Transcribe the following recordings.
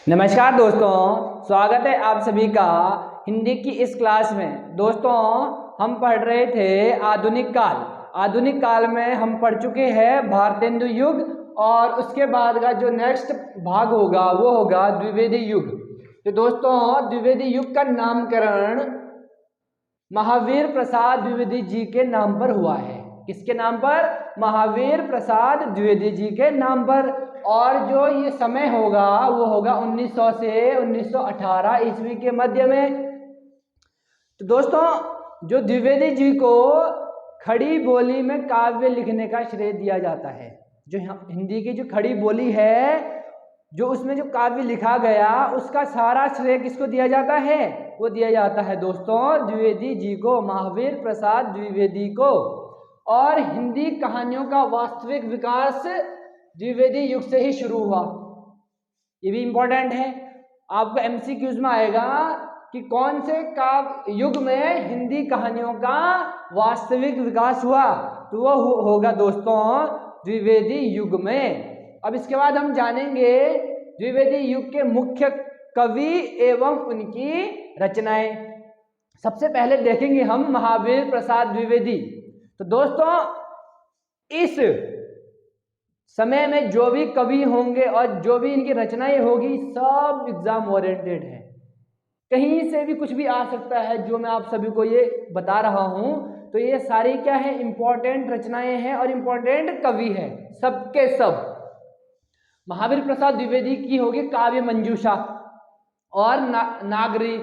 नमस्कार दोस्तों, स्वागत है आप सभी का हिंदी की इस क्लास में। दोस्तों, हम पढ़ रहे थे आधुनिक काल। आधुनिक काल में हम पढ़ चुके हैं भारतेंदु युग, और उसके बाद का जो नेक्स्ट भाग होगा वो होगा द्विवेदी युग। तो दोस्तों, द्विवेदी युग का नामकरण महावीर प्रसाद द्विवेदी जी के नाम पर हुआ है। किसके नाम पर? महावीर प्रसाद द्विवेदी जी के नाम पर। और जो ये समय होगा वो होगा 1900 से 1918 ईस्वी के मध्य में। तो दोस्तों, जो द्विवेदी जी को खड़ी बोली में काव्य लिखने का श्रेय दिया जाता है। जो हिंदी की जो खड़ी बोली है, जो उसमें जो काव्य लिखा गया, उसका सारा श्रेय किसको दिया जाता है? वो दिया जाता है दोस्तों द्विवेदी जी को, महावीर प्रसाद द्विवेदी को। और हिंदी कहानियों का वास्तविक विकास द्विवेदी युग से ही शुरू हुआ। ये भी इंपॉर्टेंट है, आपको एमसीक्यूज में आएगा कि कौन से काव्य युग में हिंदी कहानियों का वास्तविक विकास हुआ, तो वो होगा दोस्तों द्विवेदी युग में। अब इसके बाद हम जानेंगे द्विवेदी युग के मुख्य कवि एवं उनकी रचनाएं। सबसे पहले देखेंगे हम महावीर प्रसाद द्विवेदी। तो दोस्तों, इस समय में जो भी कवि होंगे और जो भी इनकी रचनाएं होगी, सब एग्जाम ओरिएंटेड है। कहीं से भी कुछ भी आ सकता है। जो मैं आप सभी को ये बता रहा हूं, तो ये सारी क्या है? इंपॉर्टेंट रचनाएं हैं और इंपॉर्टेंट कवि है, सबके सब। महावीर प्रसाद द्विवेदी की होगी काव्य मंजूषा और नागरी,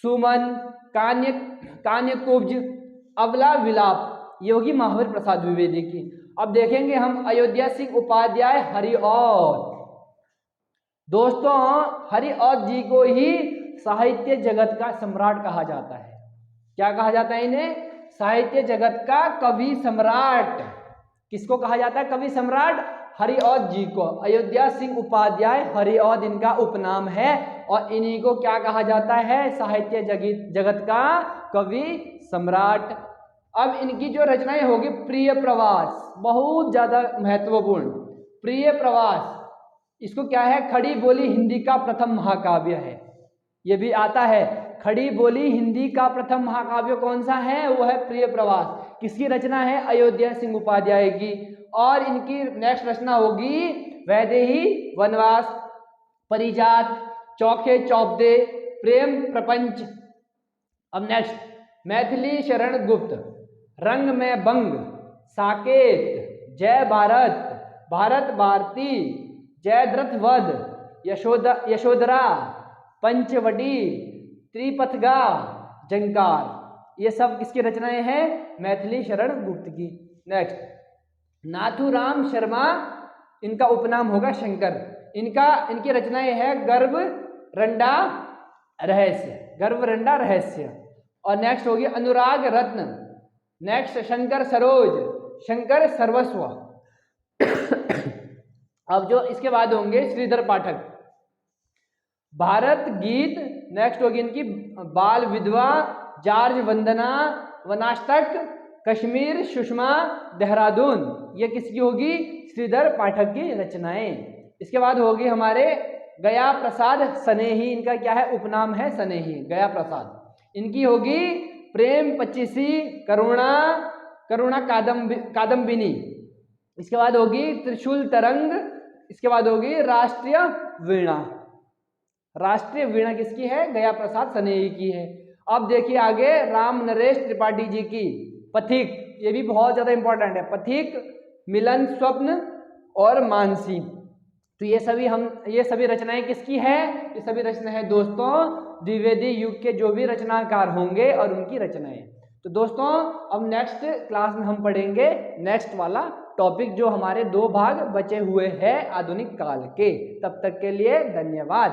सुमन, कान्यकुब्ज, अबला विलाप, ये होगी महावीर प्रसाद द्विवेदी की। अब देखेंगे हम अयोध्या सिंह उपाध्याय हरिऔध। दोस्तों, हरिऔध जी को ही साहित्य जगत का सम्राट कहा जाता है। क्या कहा जाता है इन्हें? साहित्य जगत का कवि सम्राट। किसको कहा जाता है कवि सम्राट? हरिऔध जी को। अयोध्या सिंह उपाध्याय हरिऔध इनका उपनाम है, और इन्हीं को क्या कहा जाता है? साहित्य जगत का कवि सम्राट। अब इनकी जो रचनाएं होगी, प्रिय प्रवास, बहुत ज्यादा महत्वपूर्ण। प्रिय प्रवास, इसको क्या है? खड़ी बोली हिंदी का प्रथम महाकाव्य है। ये भी आता है, खड़ी बोली हिंदी का प्रथम महाकाव्य कौन सा है? वो है प्रिय प्रवास। किसकी रचना है? अयोध्या सिंह उपाध्याय की। और इनकी नेक्स्ट रचना होगी वैदेही वनवास, परिजात, चौखे चौपदे, प्रेम प्रपंच। अब नेक्स्ट मैथिली शरण गुप्त, रंग में बंग, साकेत, जय भारत, भारत भारती, जयद्रथ वध, यशोधरा, पंचवटी, त्रिपथगा, जंकार। ये सब किसकी रचनाएं हैं? मैथिली शरण गुप्त की। नेक्स्ट नाथूराम शर्मा, इनका उपनाम होगा शंकर। इनकी रचनाएं है गर्भ रंडा रहस्य, गर्भ रंडा रहस्य। और नेक्स्ट होगी अनुराग रत्न, नेक्स्ट शंकर सरोज, शंकर सर्वस्व। अब जो इसके बाद होंगे श्रीधर पाठक, भारत गीत। नेक्स्ट होगी इनकी बाल विधवा, जार्ज वंदना, वनाष्टक, कश्मीर, सुषमा, देहरादून। ये किसकी होगी? श्रीधर पाठक की रचनाएं। इसके बाद होगी हमारे गया प्रसाद सनेही, इनका क्या है? उपनाम है सनेही, गया प्रसाद। इनकी होगी प्रेम पच्चीसी, करुणा कादम्बिनी। इसके बाद होगी त्रिशूल तरंग। इसके बाद होगी राष्ट्रीय वीणा। राष्ट्रीय वीणा किसकी है? गया प्रसाद सनेही की है। अब देखिए आगे राम नरेश त्रिपाठी जी की पथिक, ये भी बहुत ज्यादा इंपॉर्टेंट है। पथिक, मिलन स्वप्न और मानसी। तो ये सभी रचनाएं किसकी है? ये सभी रचनाएं हैं दोस्तों द्विवेदी युग के जो भी रचनाकार होंगे और उनकी रचनाएं। तो दोस्तों, अब नेक्स्ट क्लास में हम पढ़ेंगे नेक्स्ट वाला टॉपिक, जो हमारे 2 भाग बचे हुए हैं आधुनिक काल के। तब तक के लिए धन्यवाद।